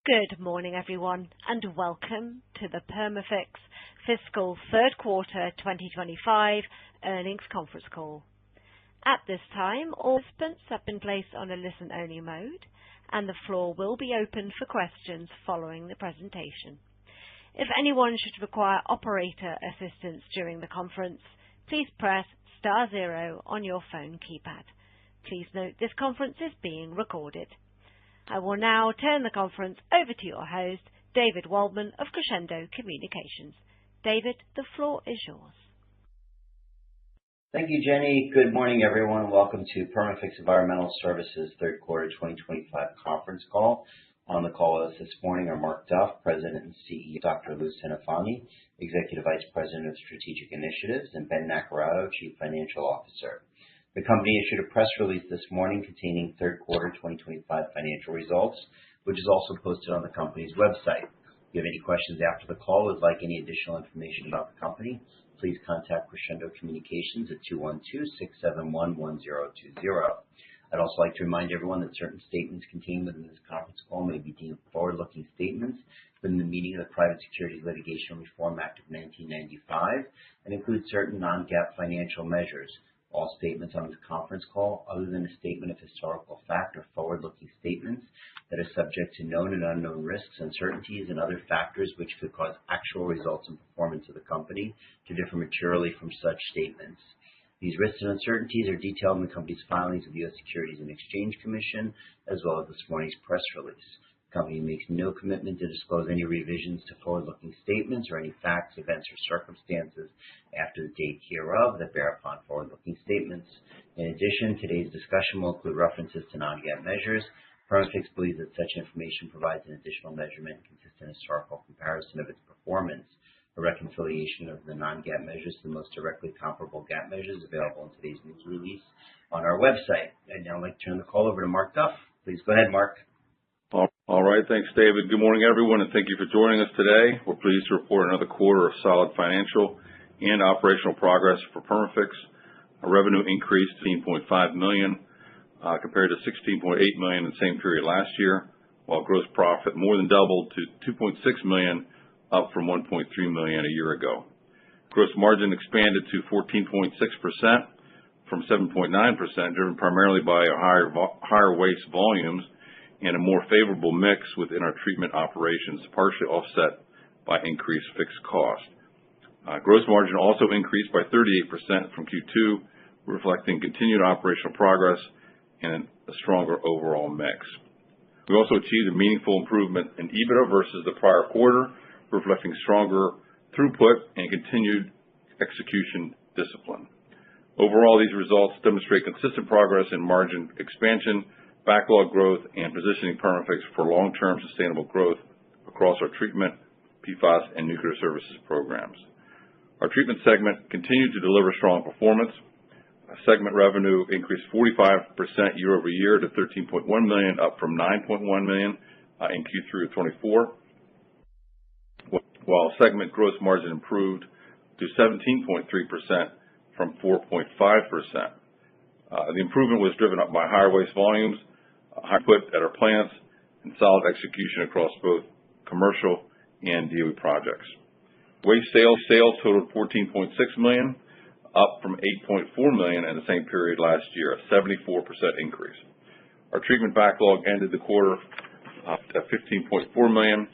Good morning, everyone, and welcome to the Perma-Fix Fiscal Third Quarter 2025 Earnings Conference Call. At this time, all participants have been placed on a listen-only mode, and the floor will be open for questions following the presentation. If anyone should require operator assistance during the conference, please press *0 on your phone keypad. Please note this conference is being recorded. I will now turn the conference over to your host, David Waldman of Crescendo Communications. David, the floor is yours. Thank you, Jenny. Good morning, everyone. Welcome to Perma-Fix Environmental Services Third Quarter 2025 Conference Call. On the call with us this morning are Mark Duff, President and CEO, Dr. Lou Centofanti, Executive Vice President of Strategic Initiatives, and Ben Naccarato, Chief Financial Officer. The company issued a press release this morning containing third quarter 2025 financial results, which is also posted on the company's website. If you have any questions after the call or would like any additional information about the company, please contact Crescendo Communications at 212-671-1020. I'd also like to remind everyone that certain statements contained within this conference call may be deemed forward-looking statements within the meaning of the Private Securities Litigation Reform Act of 1995 and include certain non-GAAP financial measures. All statements on this conference call, other than a statement of historical fact, are forward-looking statements that are subject to known and unknown risks, uncertainties, and other factors which could cause actual results and performance of the company to differ materially from such statements. These risks and uncertainties are detailed in the company's filings with the U.S. Securities and Exchange Commission, as well as this morning's press release. The company makes no commitment to disclose any revisions to forward-looking statements or any facts, events, or circumstances after the date hereof that bear upon forward-looking statements. In addition, today's discussion will include references to non-GAAP measures. Perma-Fix believes that such information provides an additional measurement and consistent historical comparison of its performance. A reconciliation of the non-GAAP measures to the most directly comparable GAAP measures is available in today's news release on our website. I'd now like to turn the call over to Mark Duff. Please go ahead, Mark. All right. Thanks, David. Good morning, everyone, and thank you for joining us today. We're pleased to report another quarter of solid financial and operational progress for Perma-Fix. Our revenue increased to $16.5 million compared to $16.8 million in the same period last year, while gross profit more than doubled to $2.6 million, up from $1.3 million a year ago. Gross margin expanded to 14.6% from 7.9%, driven primarily by higher waste volumes and a more favorable mix within our treatment operations, partially offset by increased fixed cost. Gross margin also increased by 38% from Q2, reflecting continued operational progress and a stronger overall mix. We also achieved a meaningful improvement in EBITDA versus the prior quarter, reflecting stronger throughput and continued execution discipline. Overall, these results demonstrate consistent progress in margin expansion, backlog growth, and positioning Perma-Fix for long-term sustainable growth across our treatment, PFAS, and nuclear services programs. Our treatment segment continued to deliver strong performance. Segment revenue increased 45% year over year to $13.1 million, up from $9.1 million in Q3 of 24, while segment gross margin improved to 17.3% from 4.5%. The improvement was driven up by higher waste volumes, high output at our plants, and solid execution across both commercial and DOE projects. Waste sales totaled $14.6 million, up from $8.4 million in the same period last year, a 74% increase. Our treatment backlog ended the quarter at $15.4 million,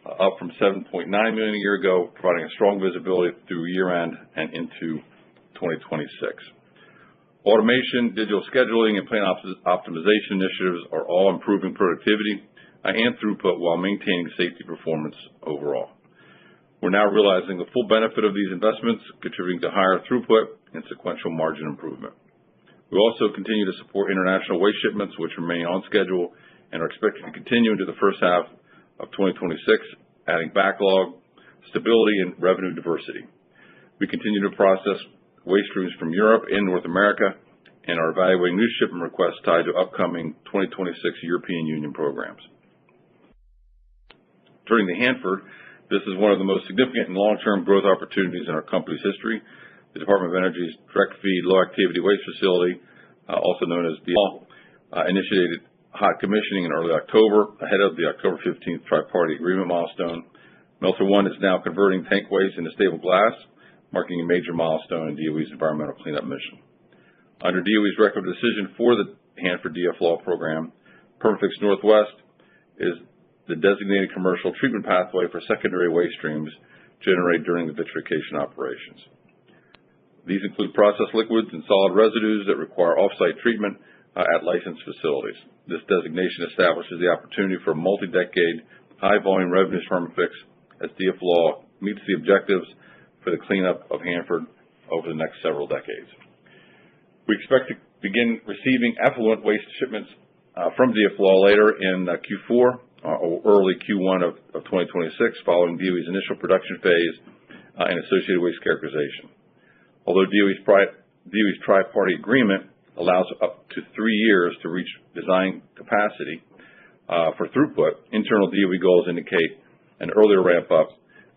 up from $7.9 million a year ago, providing a strong visibility through year-end and into 2026. Automation, digital scheduling, and plant optimization initiatives are all improving productivity and throughput while maintaining safety performance overall. We're now realizing the full benefit of these investments, contributing to higher throughput and sequential margin improvement. We also continue to support international waste shipments, which remain on schedule and are expected to continue into the first half of 2026, adding backlog, stability, and revenue diversity. We continue to process waste streams from Europe and North America and are evaluating new shipment requests tied to upcoming 2026 European Union programs. Turning to Hanford, this is one of the most significant and long-term growth opportunities in our company's history. The Department of Energy's direct feed low-activity waste facility, also known as the initiated hot commissioning in early October, ahead of the October 15th tri-party agreement milestone. Melter 1 is now converting tank waste into stable glass, marking a major milestone in DOE's environmental cleanup mission. Under DOE's record of decision for the Hanford DFLAW program, Perma-Fix Northwest is the designated commercial treatment pathway for secondary waste streams generated during the vitrification operations. These include processed liquids and solid residues that require off-site treatment at licensed facilities. This designation establishes the opportunity for multi-decade, high-volume revenues for Perma-Fix as DFLAW meets the objectives for the cleanup of Hanford over the next several decades. We expect to begin receiving effluent waste shipments from DFLAW later in Q4 or early Q1 of 2026, following DOE's initial production phase and associated waste characterization. Although DOE's tri-party agreement allows up to 3 years to reach design capacity for throughput, internal DOE goals indicate an earlier ramp-up,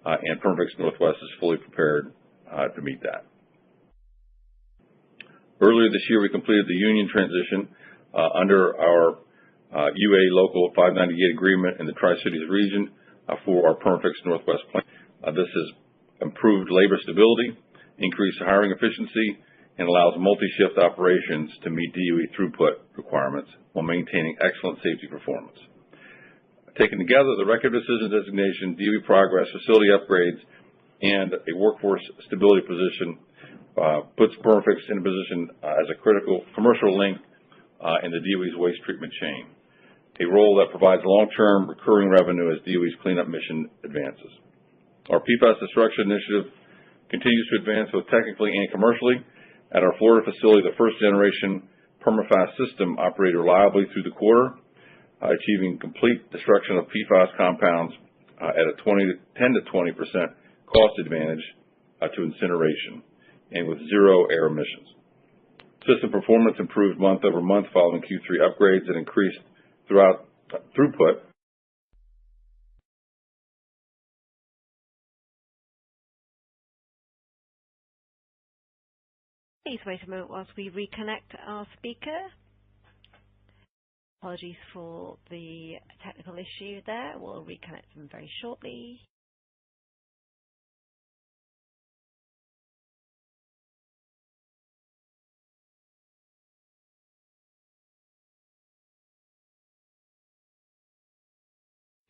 and Perma-Fix Northwest is fully prepared to meet that. Earlier this year, we completed the union transition under our UA Local 598 agreement in the Tri-Cities region for our Perma-Fix Northwest plant. This has improved labor stability, increased hiring efficiency, and allows multi-shift operations to meet DOE throughput requirements while maintaining excellent safety performance. Taken together, the record decision designation, DOE progress, facility upgrades, and a workforce stability position puts Perma-Fix in a position as a critical commercial link in the DOE's waste treatment chain, a role that provides long-term recurring revenue as DOE's cleanup mission advances. Our PFAS destruction initiative continues to advance both technically and commercially. At our Florida facility, the first-generation Perma-FAS system operated reliably through the quarter, achieving complete destruction of PFAS compounds at a 10 to 20% cost advantage to incineration, and with zero air emissions. System performance improved month over month following Q3 upgrades that increased throughput. Please wait a moment whilst we reconnect our speaker. Apologies for the technical issue there. We'll reconnect them very shortly.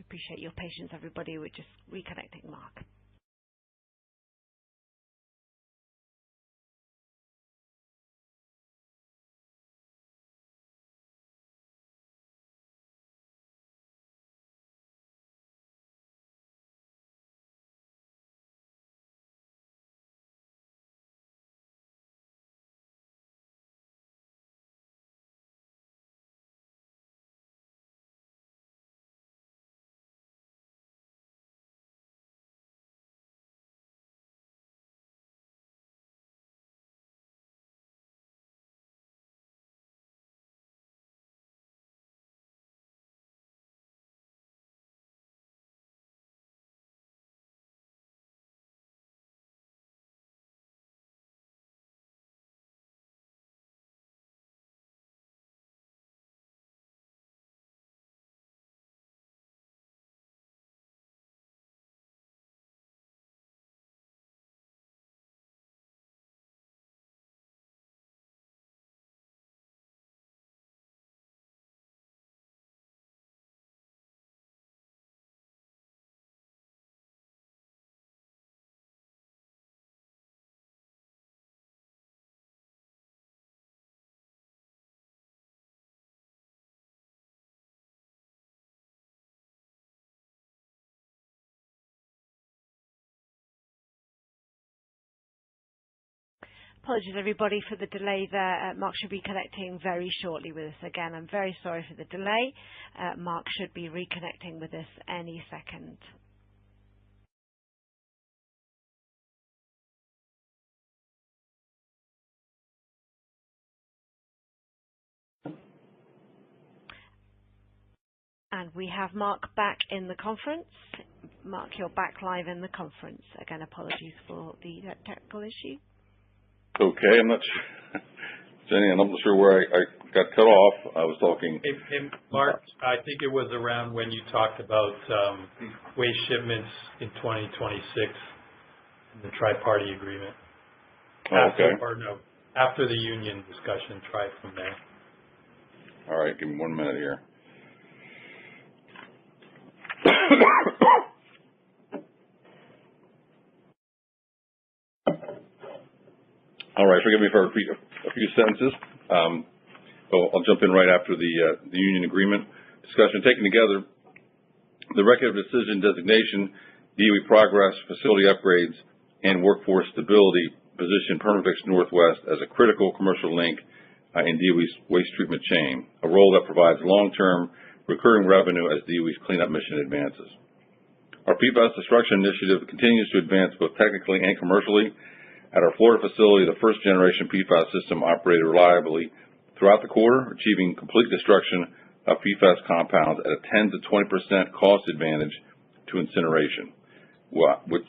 Appreciate your patience, everybody. We're just reconnecting Mark. Apologies, everybody, for the delay there. Mark should be connecting very shortly with us again. I'm very sorry for the delay. Mark should be reconnecting with us any second. And we have Mark back in the conference. Mark, you're back live in the conference. Again, apologies for the technical issue. Okay, I'm not sure. Jenny, I'm not sure where I got cut off. I was talking. Hey, Mark, I think it was around when you talked about waste shipments in 2026, the tri-party agreement. Oh, okay. After the union discussion, try from there. All right, give me 1 minute here. All right, forgive me if I repeat a few sentences. I'll jump in right after the union agreement discussion. Taken together, the record of decision designation, DOE progress, facility upgrades, and workforce stability position Perma-Fix Northwest as a critical commercial link in DOE's waste treatment chain, a role that provides long-term recurring revenue as DOE's cleanup mission advances. Our PFAS destruction initiative continues to advance both technically and commercially. At our Florida facility, the first-generation PFAS system operated reliably throughout the quarter, achieving complete destruction of PFAS compounds at a 10 to 20% cost advantage to incineration. With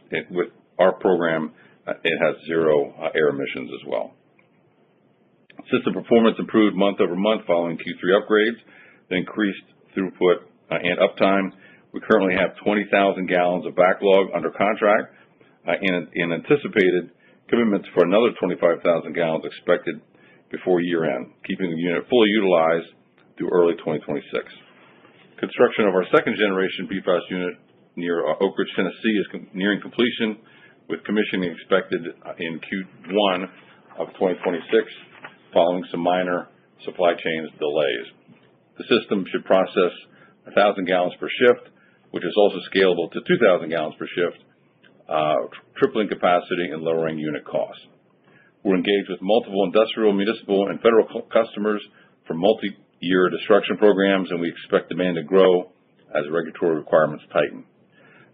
our program, it has zero air emissions as well. System performance improved month over month following Q3 upgrades that increased throughput and uptime. We currently have 20,000 gallons of backlog under contract and anticipated commitments for another 25,000 gallons expected before year-end, keeping the unit fully utilized through early 2026. Construction of our second-generation PFAS unit near Oak Ridge, Tennessee is nearing completion, with commissioning expected in Q1 of 2026, following some minor supply chain delays. The system should process 1,000 gallons per shift, which is also scalable to 2,000 gallons per shift, tripling capacity and lowering unit costs. We're engaged with multiple industrial, municipal, and federal customers for multi-year destruction programs, and we expect demand to grow as regulatory requirements tighten.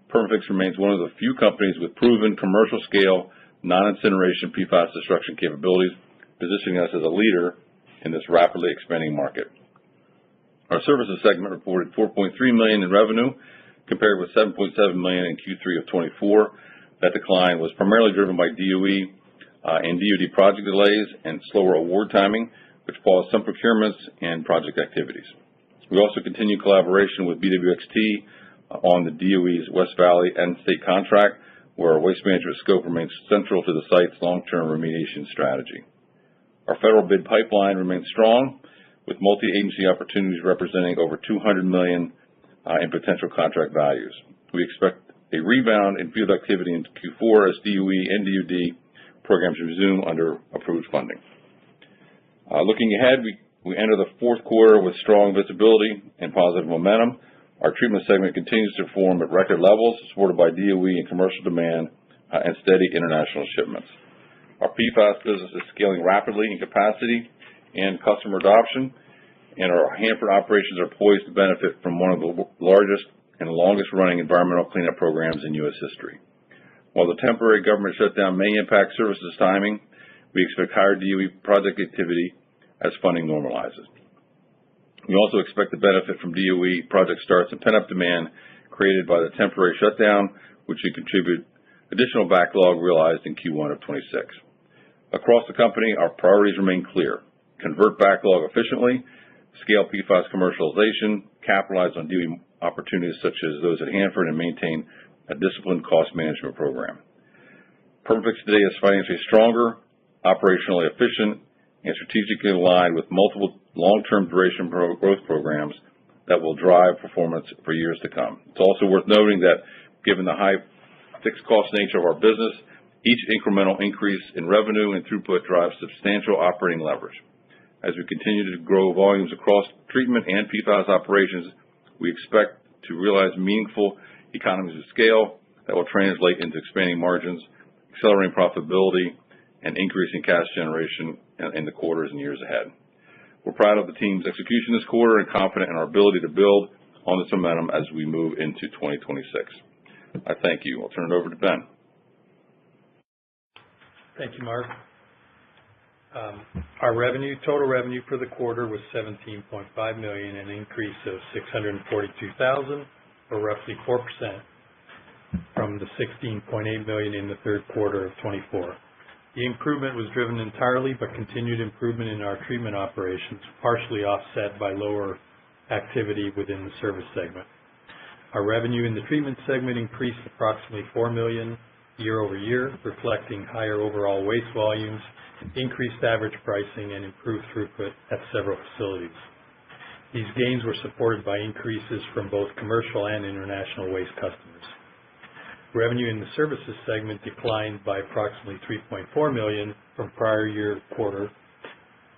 Perma-Fix remains one of the few companies with proven commercial-scale, non-incineration PFAS destruction capabilities, positioning us as a leader in this rapidly expanding market. Our services segment reported $4.3 million in revenue, compared with $7.7 million in Q3 of 24. That decline was primarily driven by DOE and DoD project delays and slower award timing, which paused some procurements and project activities. We also continue collaboration with BWXT on the DOE's West Valley and state contract, where our waste management scope remains central to the site's long-term remediation strategy. Our federal bid pipeline remains strong, with multi-agency opportunities representing over $200 million in potential contract values. We expect a rebound in field activity in Q4 as DOE and DoD programs resume under approved funding. Looking ahead, we enter the fourth quarter with strong visibility and positive momentum. Our treatment segment continues to perform at record levels, supported by DOE and commercial demand and steady international shipments. Our PFAS business is scaling rapidly in capacity and customer adoption, and our Hanford operations are poised to benefit from one of the largest and longest-running environmental cleanup programs in U.S. history. While the temporary government shutdown may impact services timing, we expect higher DOE project activity as funding normalizes. We also expect to benefit from DOE project starts and pent-up demand created by the temporary shutdown, which should contribute additional backlog realized in Q1 of 26. Across the company, our priorities remain clear: convert backlog efficiently, scale PFAS commercialization, capitalize on DOE opportunities such as those at Hanford, and maintain a disciplined cost management program. Perma-Fix today is financially stronger, operationally efficient, and strategically aligned with multiple long-term duration growth programs that will drive performance for years to come. It's also worth noting that given the high fixed cost nature of our business, each incremental increase in revenue and throughput drives substantial operating leverage. As we continue to grow volumes across treatment and PFAS operations, we expect to realize meaningful economies of scale that will translate into expanding margins, accelerating profitability, and increasing cash generation in the quarters and years ahead. We're proud of the team's execution this quarter and confident in our ability to build on this momentum as we move into 2026. I thank you. I'll turn it over to Ben. Thank you, Mark. Our total revenue for the quarter was $17.5 million, an increase of $642,000, or roughly 4%, from the $16.8 million in the third quarter of 24. The improvement was driven entirely by continued improvement in our treatment operations, partially offset by lower activity within the service segment. Our revenue in the treatment segment increased approximately $4 million year-over-year, reflecting higher overall waste volumes, increased average pricing, and improved throughput at several facilities. These gains were supported by increases from both commercial and international waste customers. Revenue in the services segment declined by approximately $3.4 million from prior year quarter,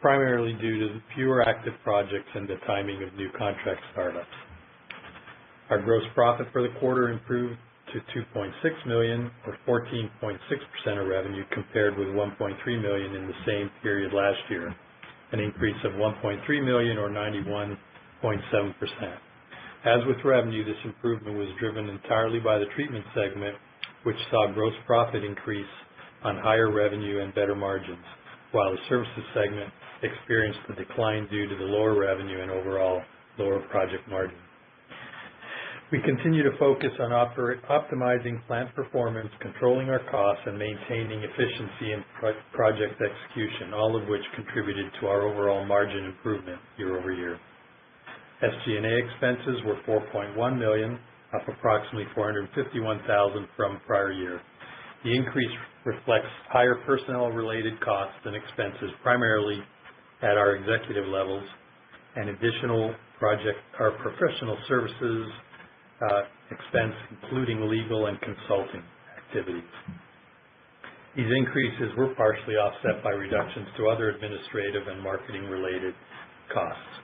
primarily due to fewer active projects and the timing of new contract startups. Our gross profit for the quarter improved to $2.6 million, or 14.6% of revenue, compared with $1.3 million in the same period last year, an increase of $1.3 million, or 91.7%. As with revenue, this improvement was driven entirely by the treatment segment, which saw gross profit increase on higher revenue and better margins, while the services segment experienced a decline due to the lower revenue and overall lower project margin. We continue to focus on optimizing plant performance, controlling our costs, and maintaining efficiency in project execution, all of which contributed to our overall margin improvement year-over-year. SG&A expenses were $4.1 million, up approximately $451,000 from prior year. The increase reflects higher personnel-related costs and expenses, primarily at our executive levels, and additional professional services expense, including legal and consulting activities. These increases were partially offset by reductions to other administrative and marketing-related costs.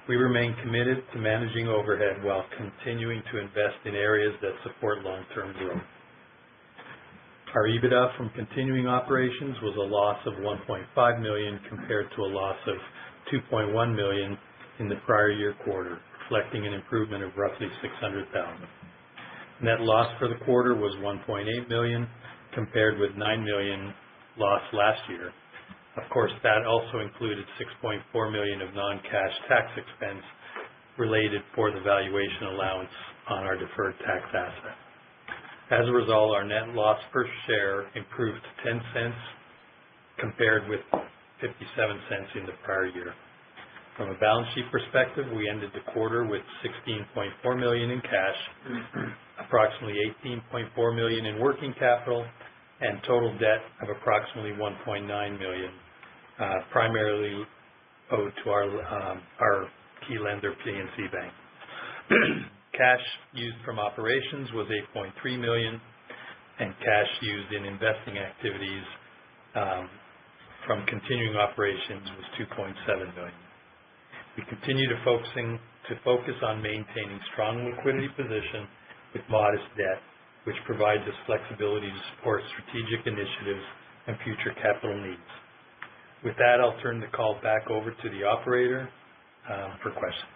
We remain committed to managing overhead while continuing to invest in areas that support long-term growth. Our EBITDA from continuing operations was a loss of $1.5 million compared to a loss of $2.1 million in the prior year quarter, reflecting an improvement of roughly $600,000. Net loss for the quarter was $1.8 million compared with $9 million loss last year. Of course, that also included $6.4 million of non-cash tax expense related for the valuation allowance on our deferred tax asset. As a result, our net loss per share improved to 10 cents compared with 57 cents in the prior year. From a balance sheet perspective, we ended the quarter with $16.4 million in cash, approximately $18.4 million in working capital, and total debt of approximately $1.9 million, primarily owed to our key lender, PNC Bank. Cash used from operations was $8.3 million, and cash used in investing activities from continuing operations was $2.7 million. We continue to focus on maintaining strong liquidity position with modest debt, which provides us flexibility to support strategic initiatives and future capital needs. With that, I'll turn the call back over to the operator for questions.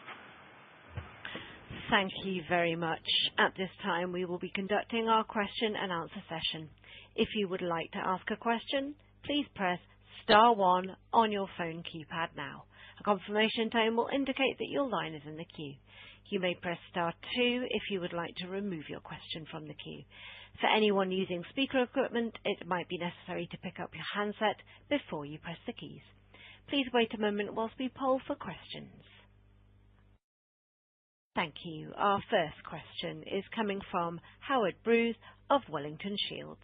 Thank you very much. At this time, we will be conducting our question and answer session. If you would like to ask a question, please press star 1 on your phone keypad now. A confirmation tone will indicate that your line is in the queue. You may press star 2 if you would like to remove your question from the queue. For anyone using speaker equipment, it might be necessary to pick up your handset before you press the keys. Please wait a moment whilst we poll for questions. Thank you. Our first question is coming from Howard Bruce of Wellington Shields.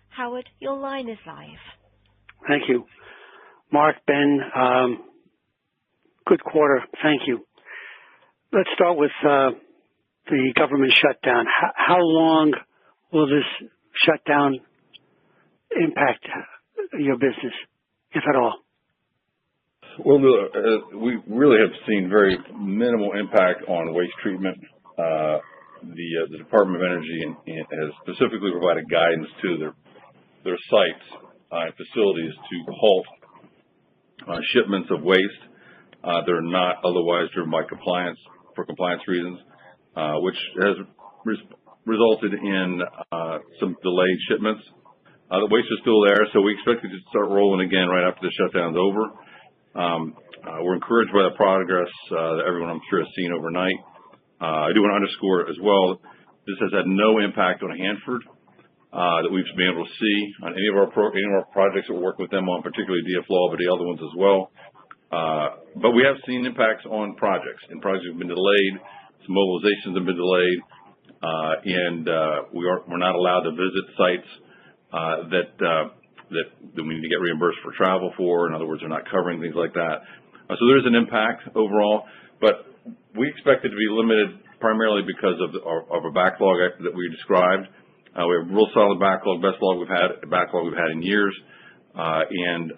Howard, your line is live. Thank you. Mark, Ben, good quarter. Thank you. Let's start with the government shutdown. How long will this shutdown impact your business, if at all? Well, we really have seen very minimal impact on waste treatment. The Department of Energy has specifically provided guidance to their sites and facilities to halt shipments of waste that are not otherwise driven by compliance reasons, which has resulted in some delayed shipments. The waste is still there, so we expect it to start rolling again right after the shutdown's over. We're encouraged by the progress that everyone, I'm sure, has seen overnight. I do want to underscore as well, this has had no impact on Hanford. that we've been able to see on any of our projects that we're working with them on, particularly DFLAW, but the other ones as well. But we have seen impacts on projects, and projects have been delayed. Some mobilizations have been delayed, and we're not allowed to visit sites that we need to get reimbursed for travel for. In other words, they're not covering things like that. So there's an impact overall, but we expect it to be limited primarily because of a backlog that we described. We have a real solid backlog, best backlog we've had in years, and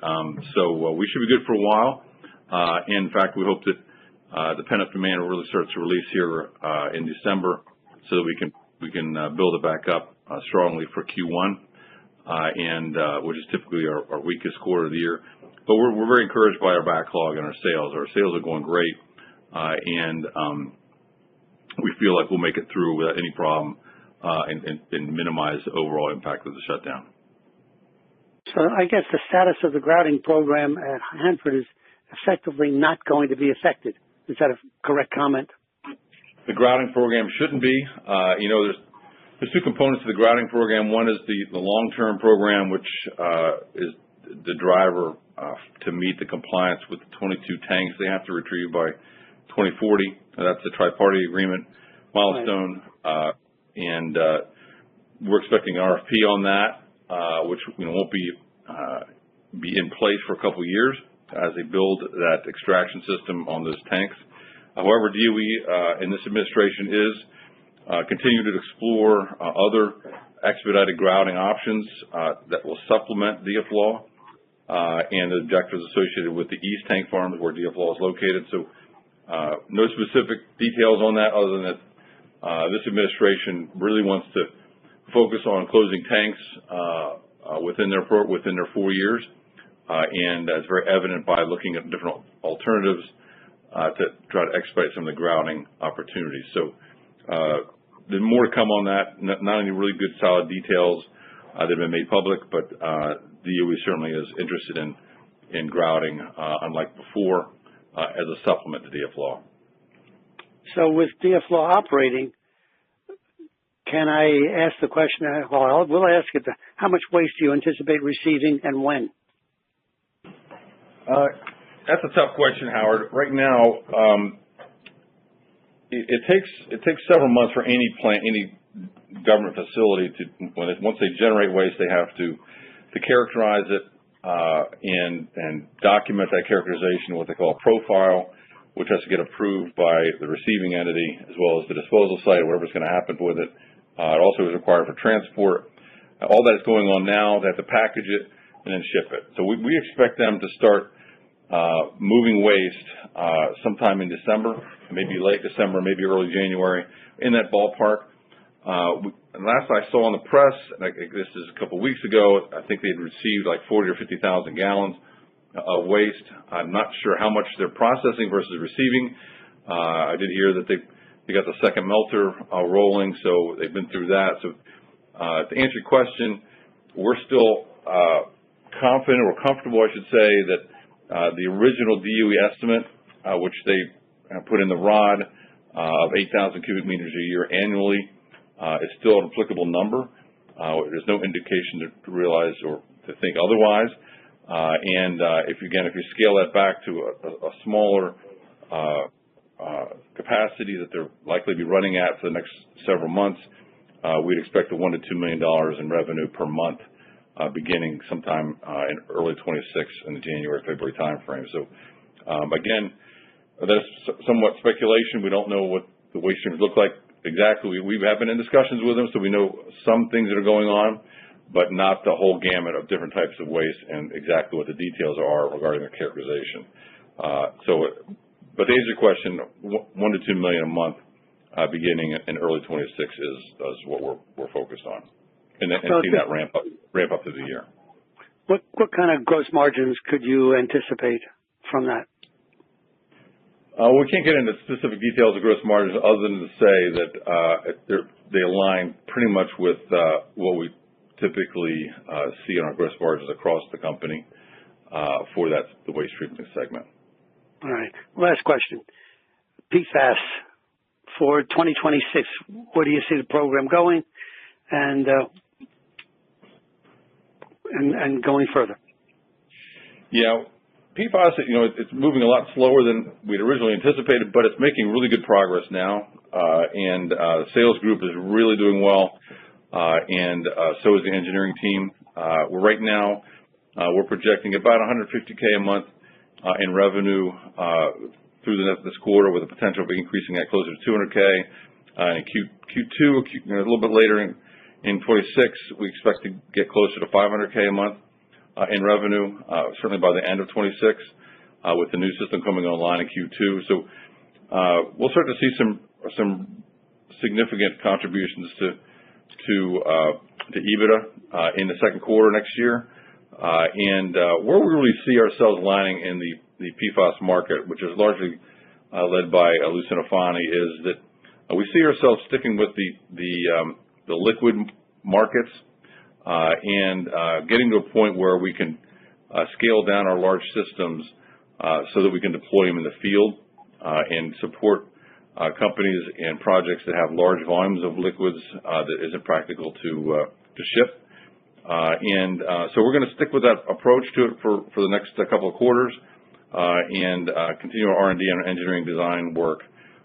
so we should be good for a while. In fact, we hope that the pent-up demand will really start to release here in December, so that we can build it back up strongly for Q1, and which is typically our weakest quarter of the year. But we're very encouraged by our backlog and our sales. Our sales are going great, and we feel like we'll make it through without any problem and minimize the overall impact of the shutdown. So I guess the status of the grouting program at Hanford is effectively not going to be affected. Is that a correct comment? The grouting program shouldn't be. There's two components to the grouting program. One is the long-term program, which is the driver to meet the compliance with the 22 tanks they have to retrieve by 2040. That's a tri-party agreement milestone, right. And we're expecting an RFP on that, which won't be in place for a couple of years as they build that extraction system on those tanks. However, DOE in this administration is continue to explore other expedited grouting options that will supplement DFLAW and the objectives associated with the East Tank Farms where DFLAW is located. So no specific details on that other than that this administration really wants to focus on closing tanks within their 4 years, and that's very evident by looking at different alternatives to try to expedite some of the grouting opportunities. So there's more to come on that. Not any really good solid details that have been made public, but DOE certainly is interested in grouting, unlike before, as a supplement to DFLAW. So with DFLAW operating, can I ask the question? Well, we'll ask it. How much waste do you anticipate receiving, and when? That's a tough question, Howard. Right now, it takes several months for any plant, any government facility to once they generate waste, they have to characterize it and document that characterization, what they call a profile, which has to get approved by the receiving entity as well as the disposal site, whatever's going to happen with it. It also is required for transport. All that is going on now. They have to package it and then ship it. So we expect them to start moving waste sometime in December, maybe late December, maybe early January, in that ballpark. And last I saw in the press, this is a couple of weeks ago, I think they had received like 40 or 50,000 gallons of waste. I'm not sure how much they're processing versus receiving. I did hear that they got the second melter rolling, so they've been through that. So to answer your question, we're still confident or comfortable, I should say, that the original DOE estimate, which they put in the ROD of 8,000 cubic meters a year annually, is still an applicable number. There's no indication to realize or to think otherwise. And if you scale that back to a smaller capacity that they're likely to be running at for the next several months, we'd expect $1 to $2 million in revenue per month, beginning sometime in early 26 in the January-February timeframe. So again, that's somewhat speculation. We don't know what the waste streams look like exactly. We have been in discussions with them, so we know some things that are going on, but not the whole gamut of different types of waste and exactly what the details are regarding their characterization. But to answer your question, $1 to $2 million a month beginning in early 26 is what we're focused on, and see that ramp up through the year. What kind of gross margins could you anticipate from that? We can't get into specific details of gross margins other than to say that they align pretty much with what we typically see in our gross margins across the company for the waste treatment segment. All right. Last question. PFAS for 2026. Where do you see the program going? And and going further? Yeah, PFAS, it's moving a lot slower than we'd originally anticipated, but it's making really good progress now. And the sales group is really doing well, and so is the engineering team. Right now, we're projecting about $150K a month in revenue through this quarter, with the potential of increasing that closer to $200K. In Q2, a little bit later in 26, we expect to get closer to $500K a month in revenue, certainly by the end of 26, with the new system coming online in Q2. So we'll start to see some significant contributions to EBITDA in the second quarter next year. And where we really see ourselves lining in the PFAS market, which is largely led by Lucinafani, is that we see ourselves sticking with the liquid markets, and getting to a point where we can scale down our large systems so that we can deploy them in the field and support companies and projects that have large volumes of liquids that isn't practical to ship. So we're going to stick with that approach to it for the next couple of quarters, and continue our R&D and engineering design work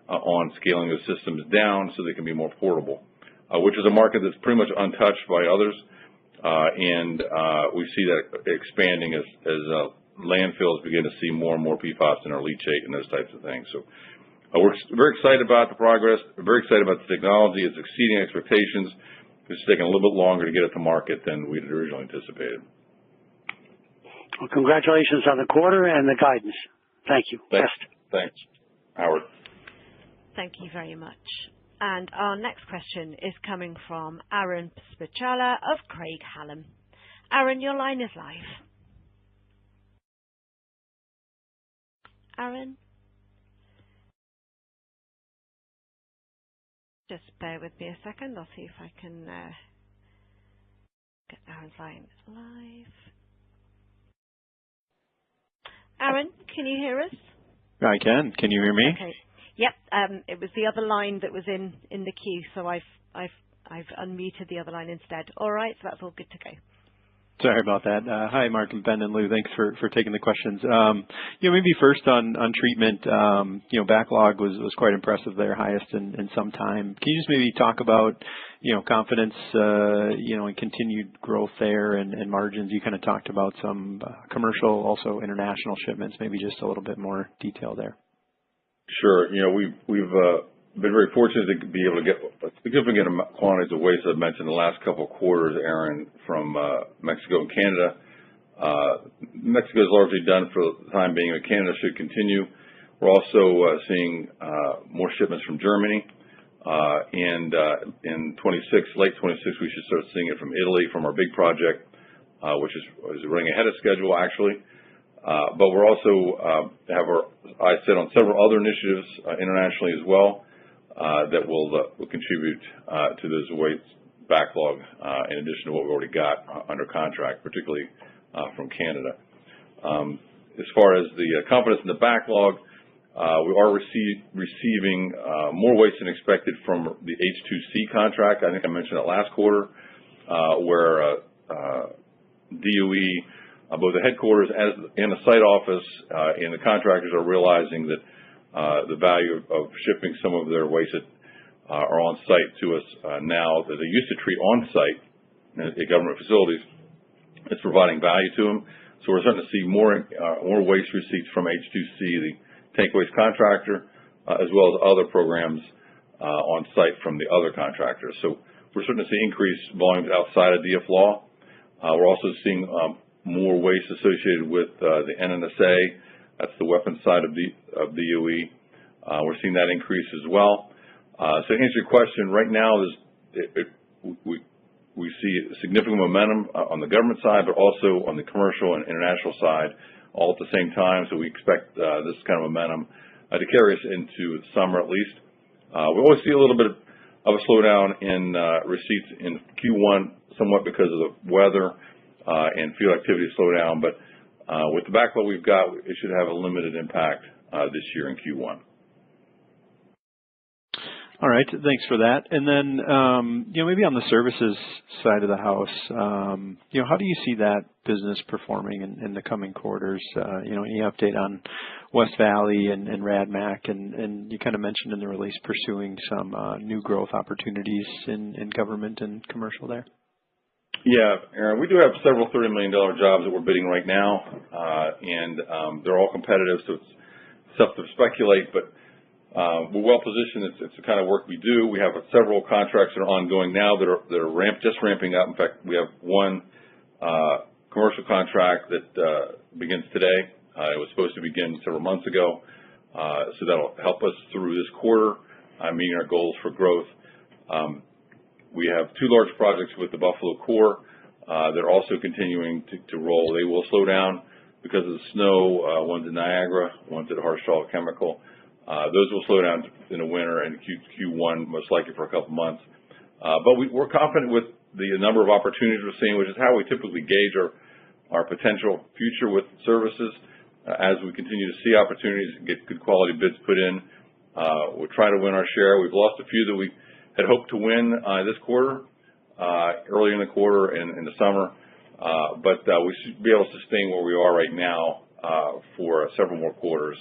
on scaling those systems down so they can be more portable, which is a market that's pretty much untouched by others. And we see that expanding as landfills begin to see more and more PFAS in our leachate and those types of things. So we're very excited about the progress, very excited about the technology. It's exceeding expectations. It's taking a little bit longer to get it to market than we had originally anticipated. Well, congratulations on the quarter and the guidance. Thank you. Thanks, Howard. Thank you very much. And our next question is coming from Aaron Spichala of Craig-Hallum. Aaron, your line is live. Aaron? Just bear with me a second. I'll see if I can get Aaron's line live. Aaron, can you hear us? I can. Can you hear me? Okay. Yep. It was the other line that was in the queue, so I've unmuted the other line instead. All right, so that's all good to go. Sorry about that. Hi, Mark and Ben and Lou. Thanks for taking the questions. Maybe first on treatment, backlog was quite impressive there, highest in some time. Can you just maybe talk about, confidence, and continued growth there and margins? You kind of talked about some commercial, also international shipments, maybe just a little bit more detail there. Sure. We've been very fortunate to be able to get significant quantities of waste, I've mentioned, the last couple of quarters, Aaron, from Mexico and Canada. Mexico is largely done for the time being, but Canada should continue. We're also seeing more shipments from Germany. And in late 26, we should start seeing it from Italy, from our big project, which is running ahead of schedule, actually. But we're also have our eyes set on several other initiatives internationally as well that will contribute to this waste backlog in addition to what we already got under contract, particularly from Canada. As far as the confidence in the backlog, we are receiving more waste than expected from the H2C contract. I think I mentioned it last quarter, where DOE, both the headquarters and the site office and the contractors are realizing that the value of shipping some of their waste that are on site to us now that they used to treat on site at government facilities, it's providing value to them. So we're starting to see more waste receipts from H2C, the tank waste contractor, as well as other programs on site from the other contractors. So we're starting to see increased volumes outside of DFLAW. We're also seeing more waste associated with the NNSA. That's the weapons side of DOE. We're seeing that increase as well. So to answer your question, right now we see significant momentum on the government side, but also on the commercial and international side, all at the same time. So we expect this kind of momentum to carry us into summer at least. We always see a little bit of a slowdown in receipts in Q1, somewhat because of the weather and field activity slow down. But with the backlog we've got, it should have a limited impact this year in Q1. All right. Thanks for that. And then, maybe on the services side of the house, how do you see that business performing in the coming quarters? Any update on West Valley and RadMac? And you kind of mentioned in the release pursuing some new growth opportunities in government and commercial there. Yeah, Aaron, we do have several $30 million jobs that we're bidding right now, and they're all competitive, so it's tough to speculate, but we're well positioned. It's the kind of work we do. We have several contracts that are ongoing now that are just ramping up. In fact, we have one commercial contract that begins today. It was supposed to begin several months ago, so that'll help us through this quarter, meeting our goals for growth. We have two large projects with the Buffalo Corps that are also continuing to roll. They will slow down because of the snow. One's in Niagara, one's at Harshaw Chemical. Those will slow down in the winter and Q1 most likely for a couple months. But we're confident with the number of opportunities we're seeing, which is how we typically gauge our potential future with services. As we continue to see opportunities and get good quality bids put in, we're trying to win our share. We've lost a few that we had hoped to win this quarter, early in the quarter and in the summer. But we should be able to sustain where we are right now for several more quarters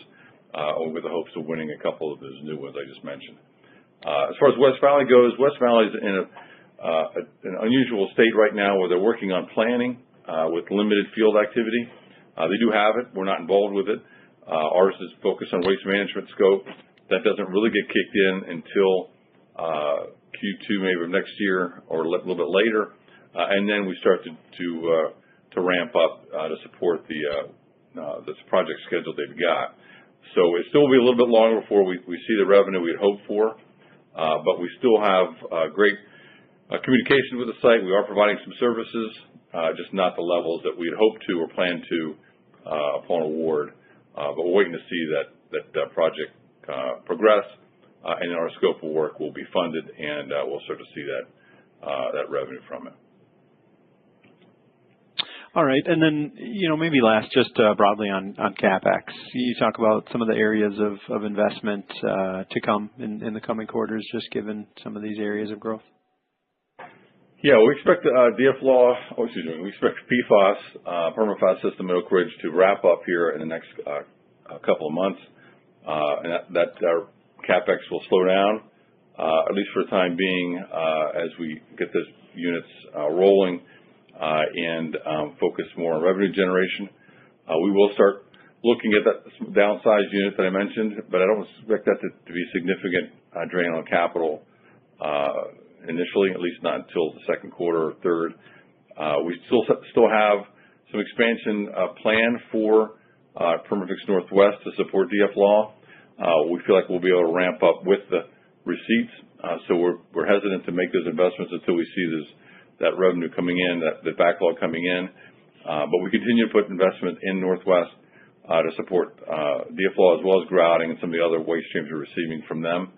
with the hopes of winning a couple of those new ones I just mentioned. As far as West Valley goes, West Valley is in an unusual state right now where they're working on planning with limited field activity. They do have it. We're not involved with it. Ours is focused on waste management scope. That doesn't really get kicked in until Q2 maybe of next year or a little bit later, and then we start to ramp up to support this project schedule they've got. So it still will be a little bit longer before we see the revenue we'd hoped for, but we still have great communication with the site. We are providing some services, just not the levels that we'd hoped to or planned to upon award. But we're waiting to see that project progress, and then our scope of work will be funded, and we'll start to see that revenue from it. All right, and then maybe last, just broadly on CapEx. You talk about some of the areas of investment to come in the coming quarters, just given some of these areas of growth. Yeah, we expect we expect PFAS, Perma system at Oak Ridge to wrap up here in the next couple of months, and that our CapEx will slow down, at least for the time being, as we get those units rolling and focus more on revenue generation. We will start looking at that downsized unit that I mentioned, but I don't expect that to be a significant drain on capital initially, at least not until the second quarter or third. We still have some expansion planned for Perma-Fix Northwest to support DF-Law. We feel like we'll be able to ramp up with the receipts, so we're hesitant to make those investments until we see that revenue coming in, the backlog coming in. But we continue to put investment in Northwest to support DF-Law as well as grouting and some of the other waste streams we're receiving from them.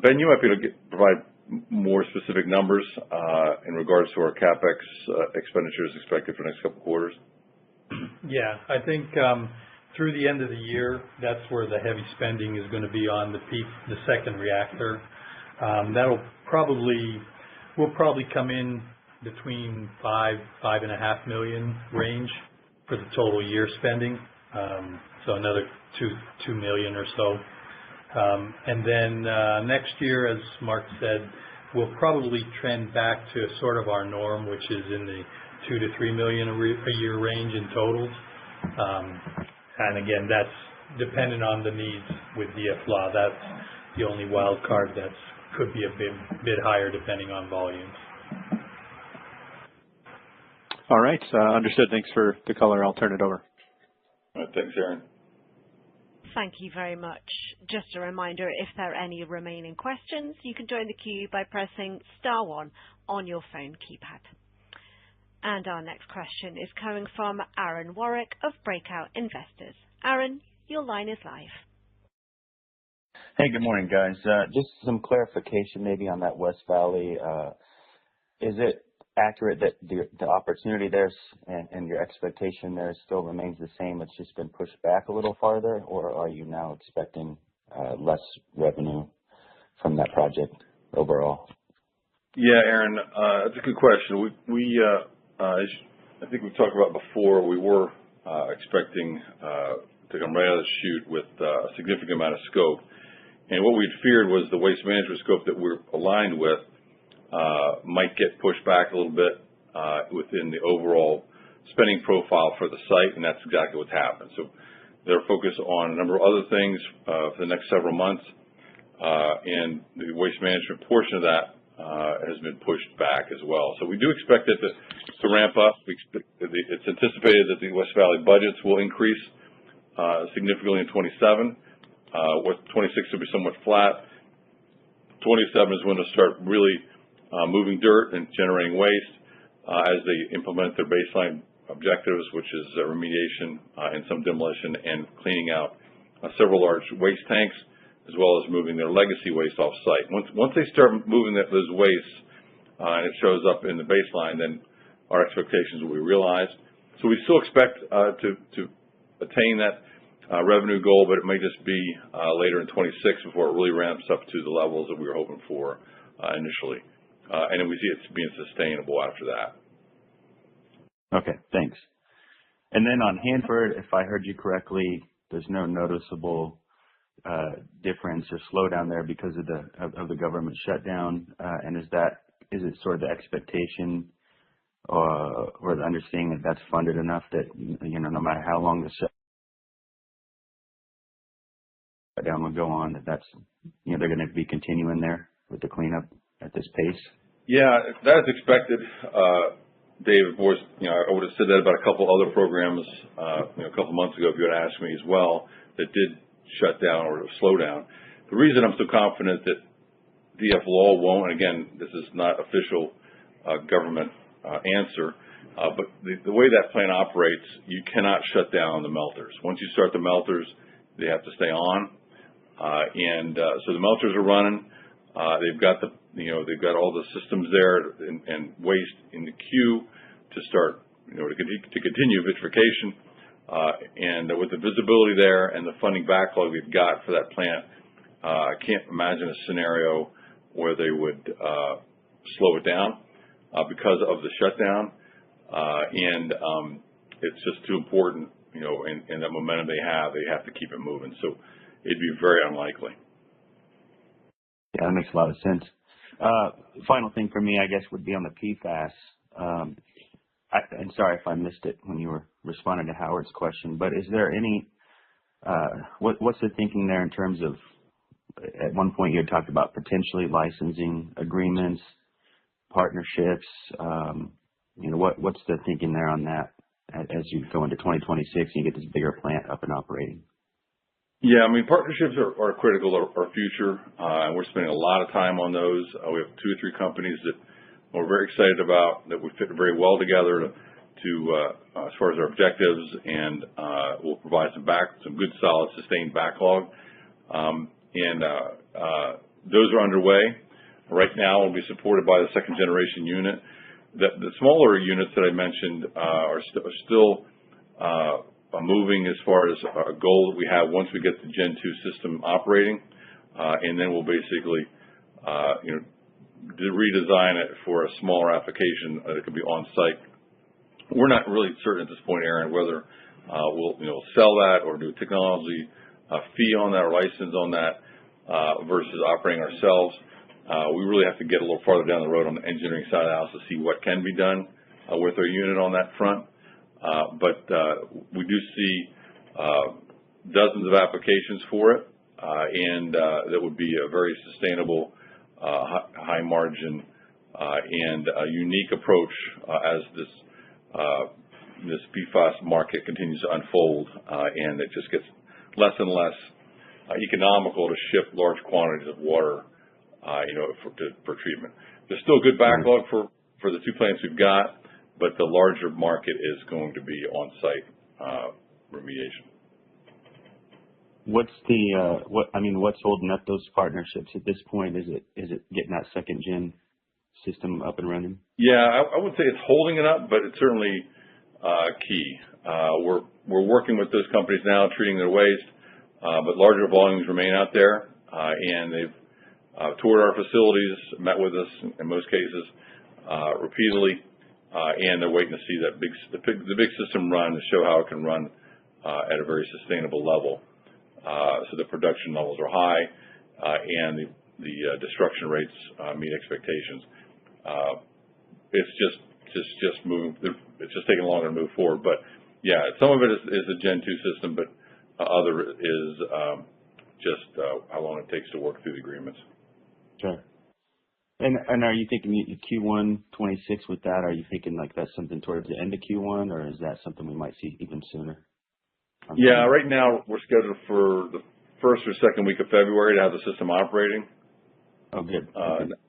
Ben, you might be able to provide more specific numbers in regards to our CapEx expenditures expected for the next couple of quarters. Yeah, I think through the end of the year, that's where the heavy spending is going to be on the second reactor. We'll probably come in between $5.5 million range for the total year spending. So another $2 million or so. And then next year, as Mark said, we'll probably trend back to sort of our norm, which is in the $2 to $3 million a year range in totals. And again, that's dependent on the needs with DF-Law. That's the only wild card that could be a bit higher depending on volumes. All right, understood. Thanks for the color. I'll turn it over. All right, thanks, Aaron. Thank you very much. Just a reminder, if there are any remaining questions, you can join the queue by pressing star 1 on your phone keypad. And our next question is coming from Aaron Warwick of Breakout Investors. Aaron, your line is live. Hey, good morning, guys. Just some clarification maybe on that West Valley. Is it accurate that the opportunity there and your expectation there still remains the same? It's just been pushed back a little farther, or are you now expecting less revenue from that project overall? Yeah, Aaron, that's a good question. As I think we've talked about before, we were expecting to come right out of the chute with a significant amount of scope. And what we'd feared was the waste management scope that we're aligned with might get pushed back a little bit within the overall spending profile for the site, and that's exactly what's happened. So they're focused on a number of other things for the next several months, and the waste management portion of that has been pushed back as well. So we do expect it to ramp up. It's anticipated that the West Valley budgets will increase significantly in 27. With 26 will be somewhat flat. 27 is when they'll start really moving dirt and generating waste as they implement their baseline objectives, which is remediation and some demolition and cleaning out several large waste tanks, as well as moving their legacy waste off site. Once they start moving those wastes and it shows up in the baseline, then our expectations will be realized. So we still expect to attain that revenue goal, but it may just be later in 26 before it really ramps up to the levels that we were hoping for initially. And then we see it being sustainable after that. Okay, thanks. And then on Hanford, if I heard you correctly, there's no noticeable difference or slowdown there because of the government shutdown. And is it sort of the expectation or the understanding that that's funded enough that, no matter how long the shutdown will go on, that's they're going to be continuing there with the cleanup at this pace? Yeah, that is expected. Dave, of course, I would have said that about a couple other programs, a couple months ago if you had asked me as well, that did shut down or slow down. The reason I'm so confident that DF law won't, and again, this is not official government answer, but the way that plant operates, you cannot shut down the melters. Once you start the melters, they have to stay on, so the melters are running. They've got they've got all the systems there and waste in the queue to start, to continue vitrification. And with the visibility there and the funding backlog we've got for that plant, I can't imagine a scenario where they would slow it down because of the shutdown. And it's just too important, and that momentum they have to keep it moving. So it'd be very unlikely. Yeah, that makes a lot of sense. Final thing for me, I guess, would be on the PFAS. And sorry if I missed it when you were responding to Howard's question, but is there any, what's the thinking there in terms of, at one point you had talked about potentially licensing agreements, partnerships, what's the thinking there on that as you go into 2026 and you get this bigger plant up and operating? Yeah, I mean, partnerships are critical to our future, and we're spending a lot of time on those. We have 2 or 3 companies that we're very excited about, that we fit very well together as far as our objectives, and we'll provide some good, solid, sustained backlog. Those are underway. Right now, we'll be supported by the second generation unit. The smaller units that I mentioned are still moving as far as a goal that we have once we get the Gen 2 system operating, and then we'll basically redesign it for a smaller application that could be on site. We're not really certain at this point, Aaron, whether we'll sell that or do a technology fee on that or license on that versus operating ourselves. We really have to get a little farther down the road on the engineering side of the house to see what can be done with our unit on that front. But we do see dozens of applications for it, and that would be a very sustainable, high margin, and a unique approach as this PFAS market continues to unfold, and it just gets less and less economical to ship large quantities of water, for treatment. There's still good backlog for the 2 plants we've got, but the larger market is going to be on-site remediation. What's holding up those partnerships at this point? Is it getting that second gen system up and running? Yeah, I would say it's holding it up, but it's certainly key. We're working with those companies now, treating their waste. but larger volumes remain out there, and they've toured our facilities, met with us in most cases repeatedly, and they're waiting to see that the big system run to show how it can run at a very sustainable level. So the production levels are high, and the destruction rates meet expectations. It's just moving. It's just taking longer to move forward. But yeah, some of it is the Gen 2 system, but other is just how long it takes to work through the agreements. Sure. And are you thinking Q1 26 with that? Are you thinking like that's something towards the end of Q1, or is that something we might see even sooner? Yeah, right now we're scheduled for the first or second week of February to have the system operating. Oh, good.